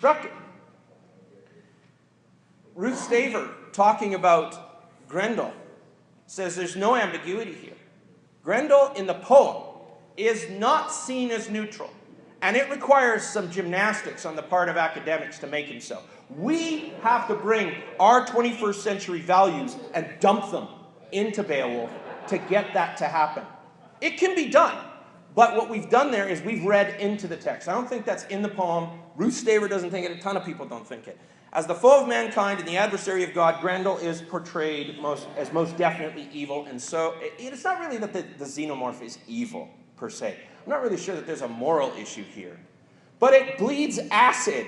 constructed. Ruth Staver, talking about Grendel, says there's no ambiguity here. Grendel in the poem is not seen as neutral, and it requires some gymnastics on the part of academics to make him so. We have to bring our 21st century values and dump them into Beowulf to get that to happen. It can be done, but what we've done there is we've read into the text. I don't think that's in the poem. Ruth Staver doesn't think it. A ton of people don't think it. As the foe of mankind and the adversary of God, Grendel is portrayed as most definitely evil, and so it's not really that the xenomorph is evil, per se. I'm not really sure that there's a moral issue here. But it bleeds acid,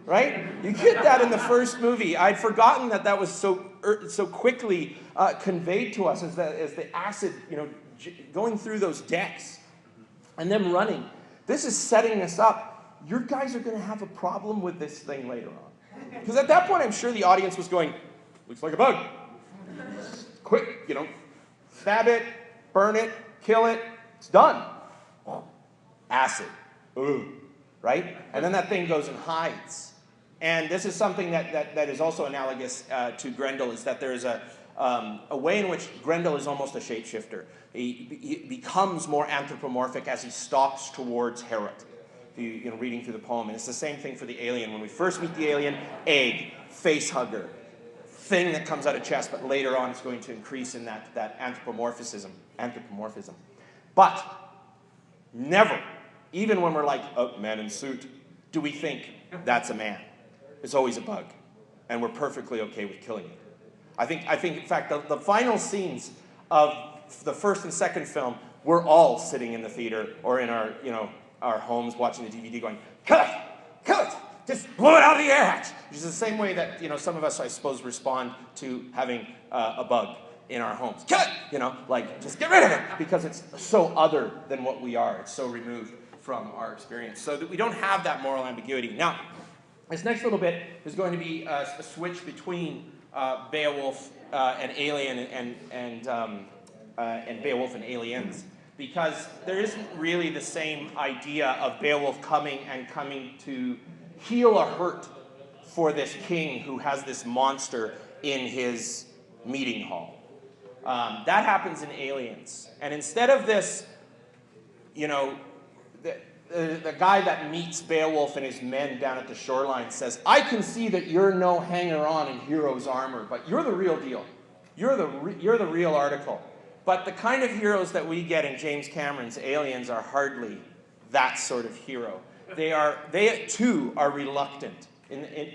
right? You get that in the first movie. I'd forgotten that that was so quickly conveyed to us as the acid, going through those decks and them running. This is setting us up. Your guys are going to have a problem with this thing later on. Because at that point, I'm sure the audience was going, looks like a bug. Quick, stab it, burn it, kill it, it's done. Acid. Ooh. Right? And then that thing goes and hides. And this is something that is also analogous to Grendel, is that there is a way in which Grendel is almost a shapeshifter. He becomes more anthropomorphic as he stalks towards Herod. Reading through the poem. And it's the same thing for the alien. When we first meet the alien, egg, face hugger, thing that comes out of chest, but later on it's going to increase in that anthropomorphism. But never, even when we're like, oh, man in suit, do we think that's a man. It's always a bug. And we're perfectly okay with killing it. I think in fact, the final scenes of the first and second film, we're all sitting in the theater or in our homes watching the DVD going, kill it, just blow it out of the air hatch. Which is the same way that, some of us, I suppose, respond to having a bug in our homes. Kill it, just get rid of it, because it's so other than what we are. It's so removed from our experience. So that we don't have that moral ambiguity. Now, this next little bit is going to be a switch between Beowulf and Alien and Beowulf and Aliens. Because there isn't really the same idea of Beowulf coming to heal a hurt for this king who has this monster in his meeting hall. That happens in Aliens. And instead of this, the guy that meets Beowulf and his men down at the shoreline says, I can see that you're no hanger-on in hero's armor, but you're the real deal. You're the real article. But the kind of heroes that we get in James Cameron's Aliens are hardly that sort of hero. They too are reluctant,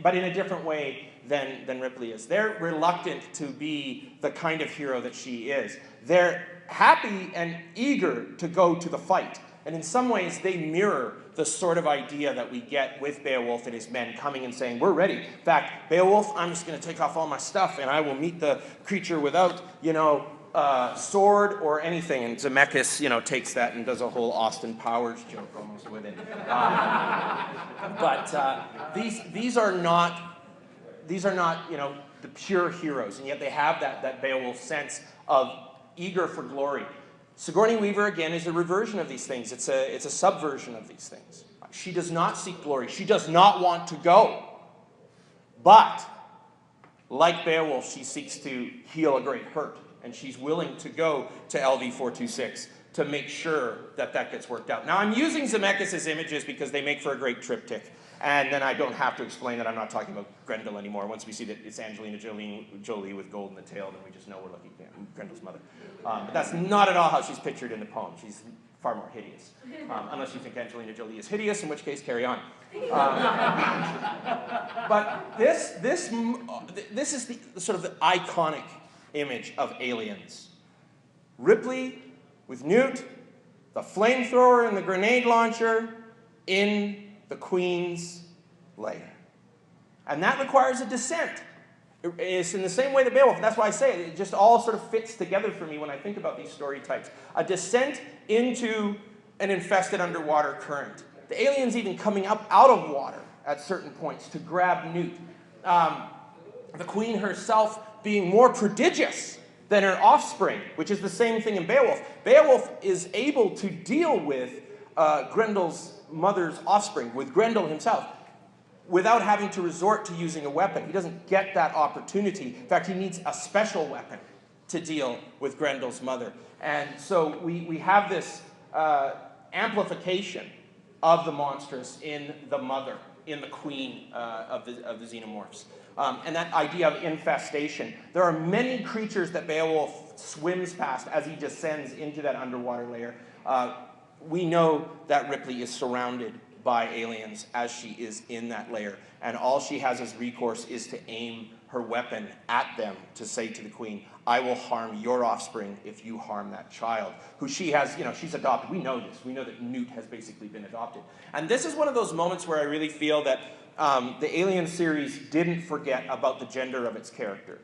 but in a different way than Ripley is. They're reluctant to be the kind of hero that she is. They're happy and eager to go to the fight. And in some ways, they mirror the sort of idea that we get with Beowulf and his men coming and saying, we're ready. In fact, Beowulf, I'm just going to take off all my stuff and I will meet the creature without, sword or anything. And Zemeckis, takes that and does a whole Austin Powers joke almost with it. But these are not, the pure heroes, and yet they have that Beowulf sense of eager for glory. Sigourney Weaver, again, is a reversion of these things. It's a subversion of these things. She does not seek glory. She does not want to go. But, like Beowulf, she seeks to heal a great hurt. And she's willing to go to LV-426 to make sure that gets worked out. Now, I'm using Zemeckis' images because they make for a great triptych. And then I don't have to explain that I'm not talking about Grendel anymore. Once we see that it's Angelina Jolie with gold in the tail, then we just know we're looking at Grendel's mother. But that's not at all how she's pictured in the poem. She's far more hideous. Unless you think Angelina Jolie is hideous, in which case, carry on. But this is the sort of the iconic image of Aliens. Ripley with Newt, the flamethrower and the grenade launcher in the Queen's lair. And that requires a descent. It's in the same way that Beowulf, that's why I say it just all sort of fits together for me when I think about these story types. A descent into an infested underwater current. The aliens even coming up out of water at certain points to grab Newt. The Queen herself being more prodigious than her offspring, which is the same thing in Beowulf. Beowulf is able to deal with Grendel's mother's offspring, with Grendel himself. without having to resort to using a weapon. He doesn't get that opportunity. In fact, he needs a special weapon to deal with Grendel's mother. And so we have this amplification of the monstrous in the mother, in the queen of the xenomorphs. And that idea of infestation. There are many creatures that Beowulf swims past as he descends into that underwater layer. We know that Ripley is surrounded by aliens as she is in that layer. And all she has as recourse is to aim her weapon at them to say to the queen, I will harm your offspring if you harm that child, who she has, she's adopted. We know this. We know that Newt has basically been adopted. And this is one of those moments where I really feel that the Alien series didn't forget about the gender of its character.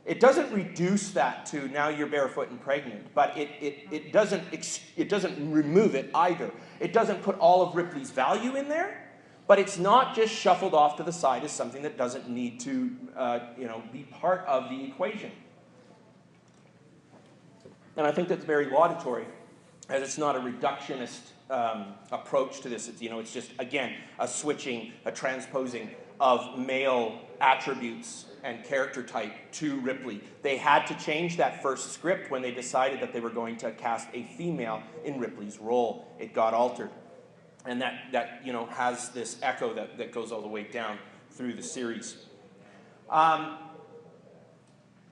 It doesn't reduce that to now you're barefoot and pregnant, but it doesn't remove it either. It doesn't put all of Ripley's value in there, but it's not just shuffled off to the side as something that doesn't need to be part of the equation. And I think that's very laudatory, as it's not a reductionist approach to this. It's just, again, a switching, a transposing of male attributes and character type to Ripley. They had to change that first script when they decided that they were going to cast a female in Ripley's role. It got altered. And that has this echo that goes all the way down through the series.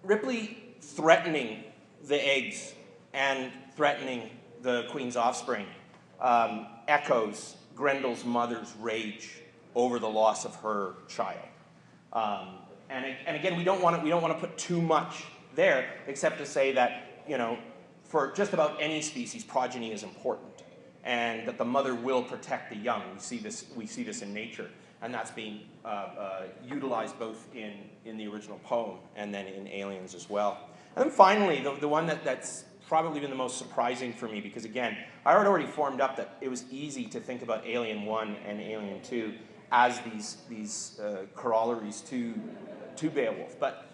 Ripley threatening the eggs and threatening the queen's offspring echoes Grendel's mother's rage over the loss of her child. And again, we don't want to put too much there, except to say that for just about any species, progeny is important, and that the mother will protect the young. We see this in nature, and that's being utilized both in the original poem and then in Aliens as well. And then finally, the one that's probably been the most surprising for me, because again, I had already formed up that it was easy to think about Alien 1 and Alien 2 as these corollaries to Beowulf. But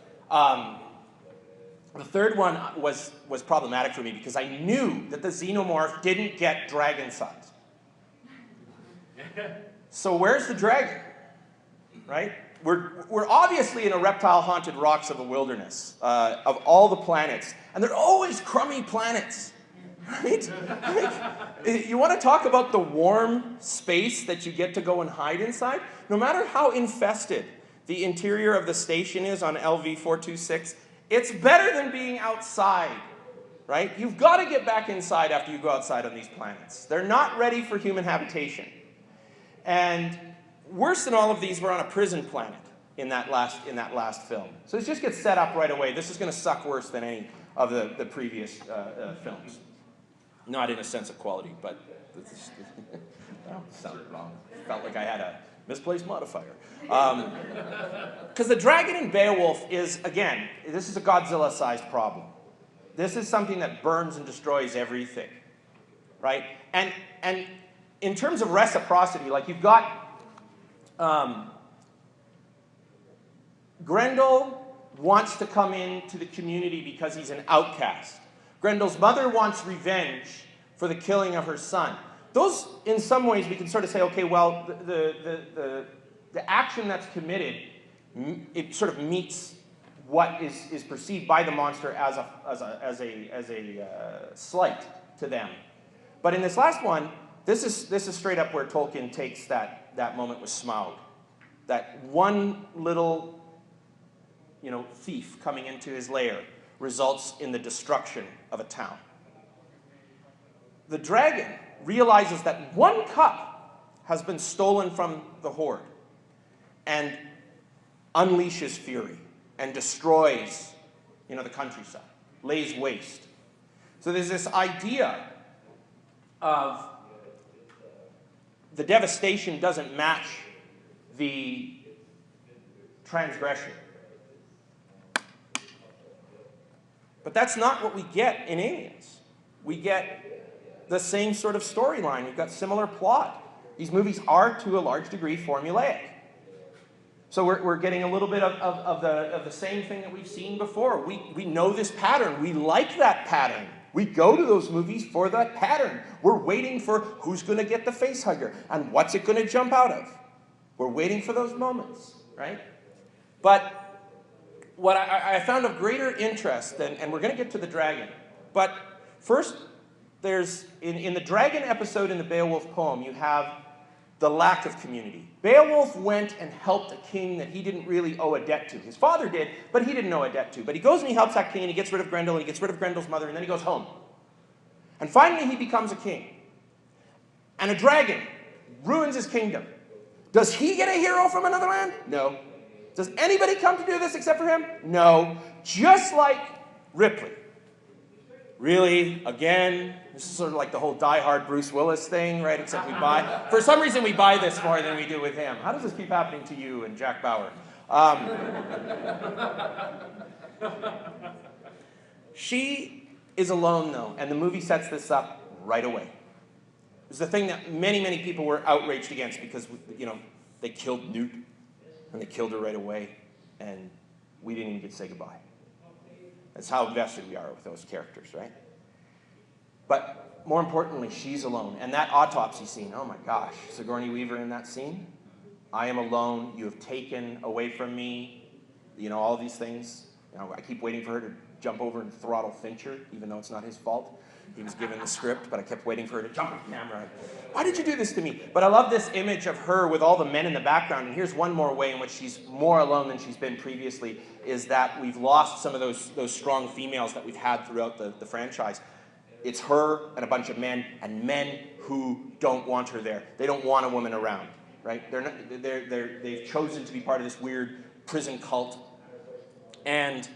the third one was problematic for me because I knew that the xenomorph didn't get dragon size. So where's the dragon? Right? We're obviously in a reptile-haunted rocks of a wilderness of all the planets, and they're always crummy planets. Right? You want to talk about the warm space that you get to go and hide inside? No matter how infested the interior of the station is on LV-426, it's better than being outside, right? You've got to get back inside after you go outside on these planets. They're not ready for human habitation. And worse than all of these, we're on a prison planet in that last film. So it just gets set up right away. This is going to suck worse than any of the previous films. Not in a sense of quality, but that sounded wrong. Felt like I had a misplaced modifier. Because the dragon in Beowulf is, again, this is a Godzilla-sized problem. This is something that burns and destroys everything, right? And in terms of reciprocity, like you've got Grendel wants to come into the community because he's an outcast. Grendel's mother wants revenge for the killing of her son. Those, in some ways, we can sort of say, okay, well, the action that's committed, it sort of meets what is perceived by the monster as a slight to them. But in this last one, this is straight up where Tolkien takes that moment with Smaug. That one little, thief coming into his lair results in the destruction of a town. The dragon realizes that one cup has been stolen from the horde and unleashes fury and destroys, the countryside, lays waste. So there's this idea of the devastation doesn't match the transgression. But that's not what we get in Aliens. We get the same sort of storyline. We've got similar plot. These movies are, to a large degree, formulaic. So we're getting a little bit of the same thing that we've seen before. We know this pattern. We like that pattern. We go to those movies for that pattern. We're waiting for who's going to get the face hugger and what's it going to jump out of. We're waiting for those moments, right? But what I found of greater interest, and we're going to get to the dragon, but first, there's, in the dragon episode in the Beowulf poem, you have the lack of community. Beowulf went and helped a king that he didn't really owe a debt to. His father did, but he didn't owe a debt to. But he goes and he helps that king, and he gets rid of Grendel, and he gets rid of Grendel's mother, and then he goes home. And finally, he becomes a king. And a dragon ruins his kingdom. Does he get a hero from another land? No. Does anybody come to do this except for him? No. Just like Ripley. Really? Again? This is sort of like the whole Die Hard Bruce Willis thing, right? Except we buy... For some reason, we buy this more than we do with him. How does this keep happening to you and Jack Bauer? She is alone, though, and the movie sets this up right away. It's the thing that many, many people were outraged against because, you know, they killed Newt, and they killed her right away, and we didn't even get to say goodbye. That's how invested we are with those characters, right? But more importantly, she's alone. And that autopsy scene, oh my gosh, Sigourney Weaver in that scene. I am alone, you have taken away from me, you know, all these things. You know, I keep waiting for her to jump over and throttle Fincher, even though it's not his fault. He was given the script, but I kept waiting for her to jump on camera. Why did you do this to me? But I love this image of her with all the men in the background. And here's one more way in which she's more alone than she's been previously, is that we've lost some of those strong females that we've had throughout the franchise. It's her and a bunch of men, and men who don't want her there. They don't want a woman around, right? They've chosen to be part of this weird prison cult. And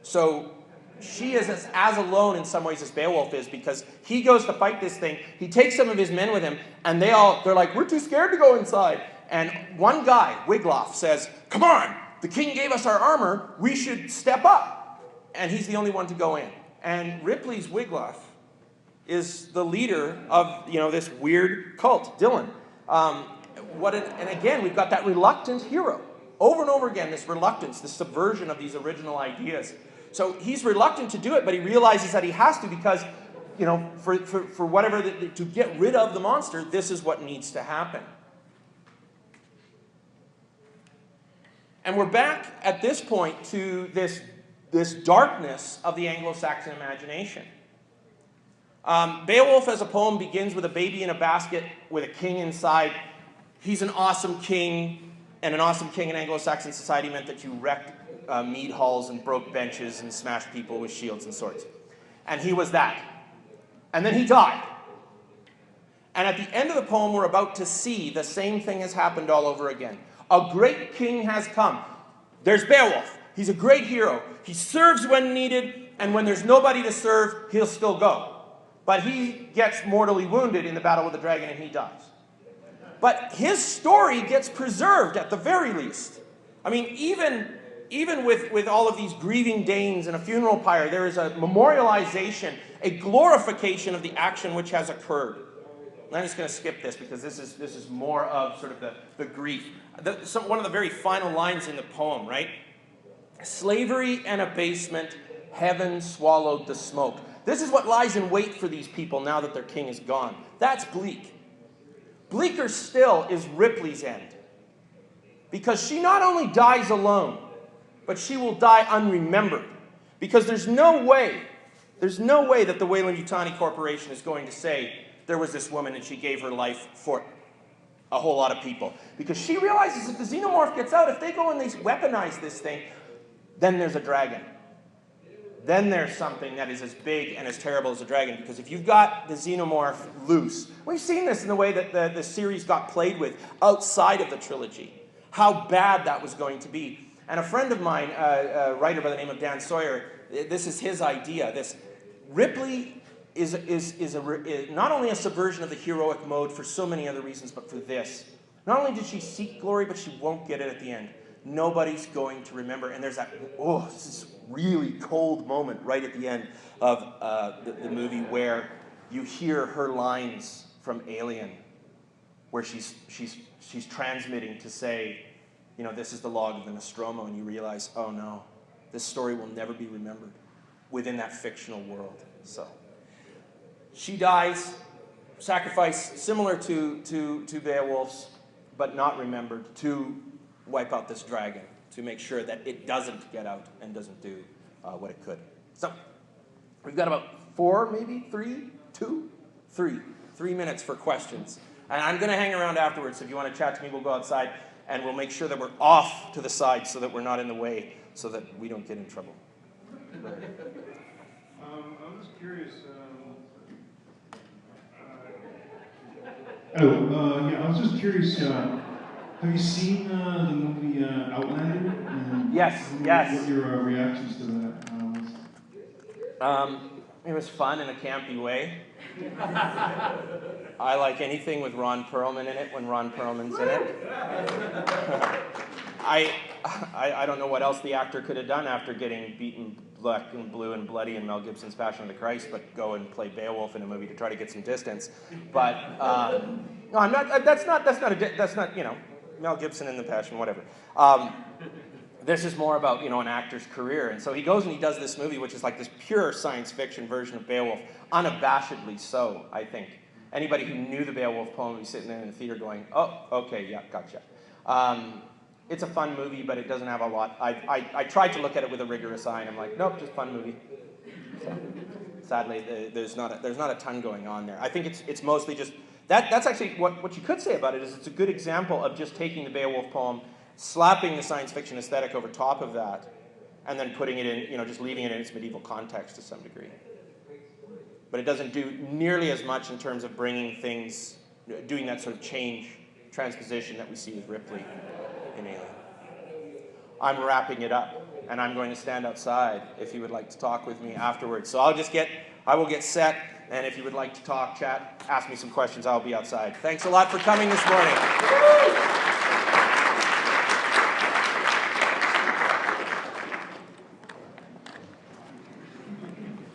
so she is as alone in some ways as Beowulf is, because he goes to fight this thing. He takes some of his men with him, and they're like, we're too scared to go inside. And one guy, Wiglaf, says, come on, the king gave us our armor, we should step up. And he's the only one to go in. And Ripley's Wiglaf is the leader of, you know, this weird cult, Dylan. And again, we've got that reluctant hero. Over and over again, this reluctance, this subversion of these original ideas. So he's reluctant to do it, but he realizes that he has to because, you know, for whatever, to get rid of the monster, this is what needs to happen. And we're back at this point to this darkness of the Anglo-Saxon imagination. Beowulf as a poem begins with a baby in a basket with a king inside. He's an awesome king, and an awesome king in Anglo-Saxon society meant that you wrecked mead halls and broke benches and smashed people with shields and swords. And he was that. And then he died. And at the end of the poem, we're about to see the same thing has happened all over again. A great king has come. There's Beowulf. He's a great hero. He serves when needed, and when there's nobody to serve, he'll still go. But he gets mortally wounded in the battle with the dragon, and he dies. But his story gets preserved at the very least. I mean, even with all of these grieving Danes and a funeral pyre, there is a memorialization, a glorification of the action which has occurred. I'm just going to skip this because this is more of sort of the grief. One of the very final lines in the poem, right? Slavery and abasement, heaven swallowed the smoke. This is what lies in wait for these people now that their king is gone. That's bleak. Bleaker still is Ripley's end. Because she not only dies alone, but she will die unremembered. Because there's no way that the Weyland-Yutani Corporation is going to say, there was this woman and she gave her life for a whole lot of people. Because she realizes if the xenomorph gets out, if they go and they weaponize this thing, then there's a dragon. Then there's something that is as big and as terrible as a dragon. Because if you've got the xenomorph loose, we've seen this in the way that the series got played with outside of the trilogy. How bad that was going to be. And a friend of mine, a writer by the name of Dan Sawyer, this is his idea. This Ripley is not only a subversion of the heroic mode for so many other reasons, but for this. Not only did she seek glory, but she won't get it at the end. Nobody's going to remember. And there's that, this really cold moment right at the end of the movie where you hear her lines from Alien, where she's transmitting to say, you know, this is the log of the Nostromo, and you realize, oh no, this story will never be remembered within that fictional world. So she dies, sacrifice similar to Beowulf's. but not remembered to wipe out this dragon, to make sure that it doesn't get out and doesn't do what it could. So we've got about 3 minutes for questions. And I'm going to hang around afterwards, so if you want to chat to me, we'll go outside, and we'll make sure that we're off to the side so that we're not in the way, so that we don't get in trouble. I'm just curious. I was just curious. Have you seen the movie Outlander? Yes. What your reactions to that was? It was fun in a campy way. I like anything with Ron Perlman in it when Ron Perlman's in it. I don't know what else the actor could have done after getting beaten black and blue and bloody in Mel Gibson's Passion of the Christ, but go and play Beowulf in a movie to try to get some distance. But no, I'm not. That's not. You know, Mel Gibson in the Passion, whatever. This is more about, an actor's career. And so he goes and he does this movie, which is like this pure science fiction version of Beowulf, unabashedly so, I think. Anybody who knew the Beowulf poem would be sitting there in the theater going, oh, okay, yeah, gotcha. It's a fun movie, but it doesn't have a lot. I tried to look at it with a rigorous eye, and I'm like, nope, just fun movie. So, sadly, there's not a ton going on there. I think it's mostly just, that's actually, what you could say about it is it's a good example of just taking the Beowulf poem, slapping the science fiction aesthetic over top of that, and then putting it in, just leaving it in its medieval context to some degree. But it doesn't do nearly as much in terms of bringing things, doing that sort of transposition that we see with Ripley in Alien. I'm wrapping it up, and I'm going to stand outside if you would like to talk with me afterwards. So I will get set, and if you would like to talk, chat, ask me some questions, I'll be outside. Thanks a lot for coming this morning.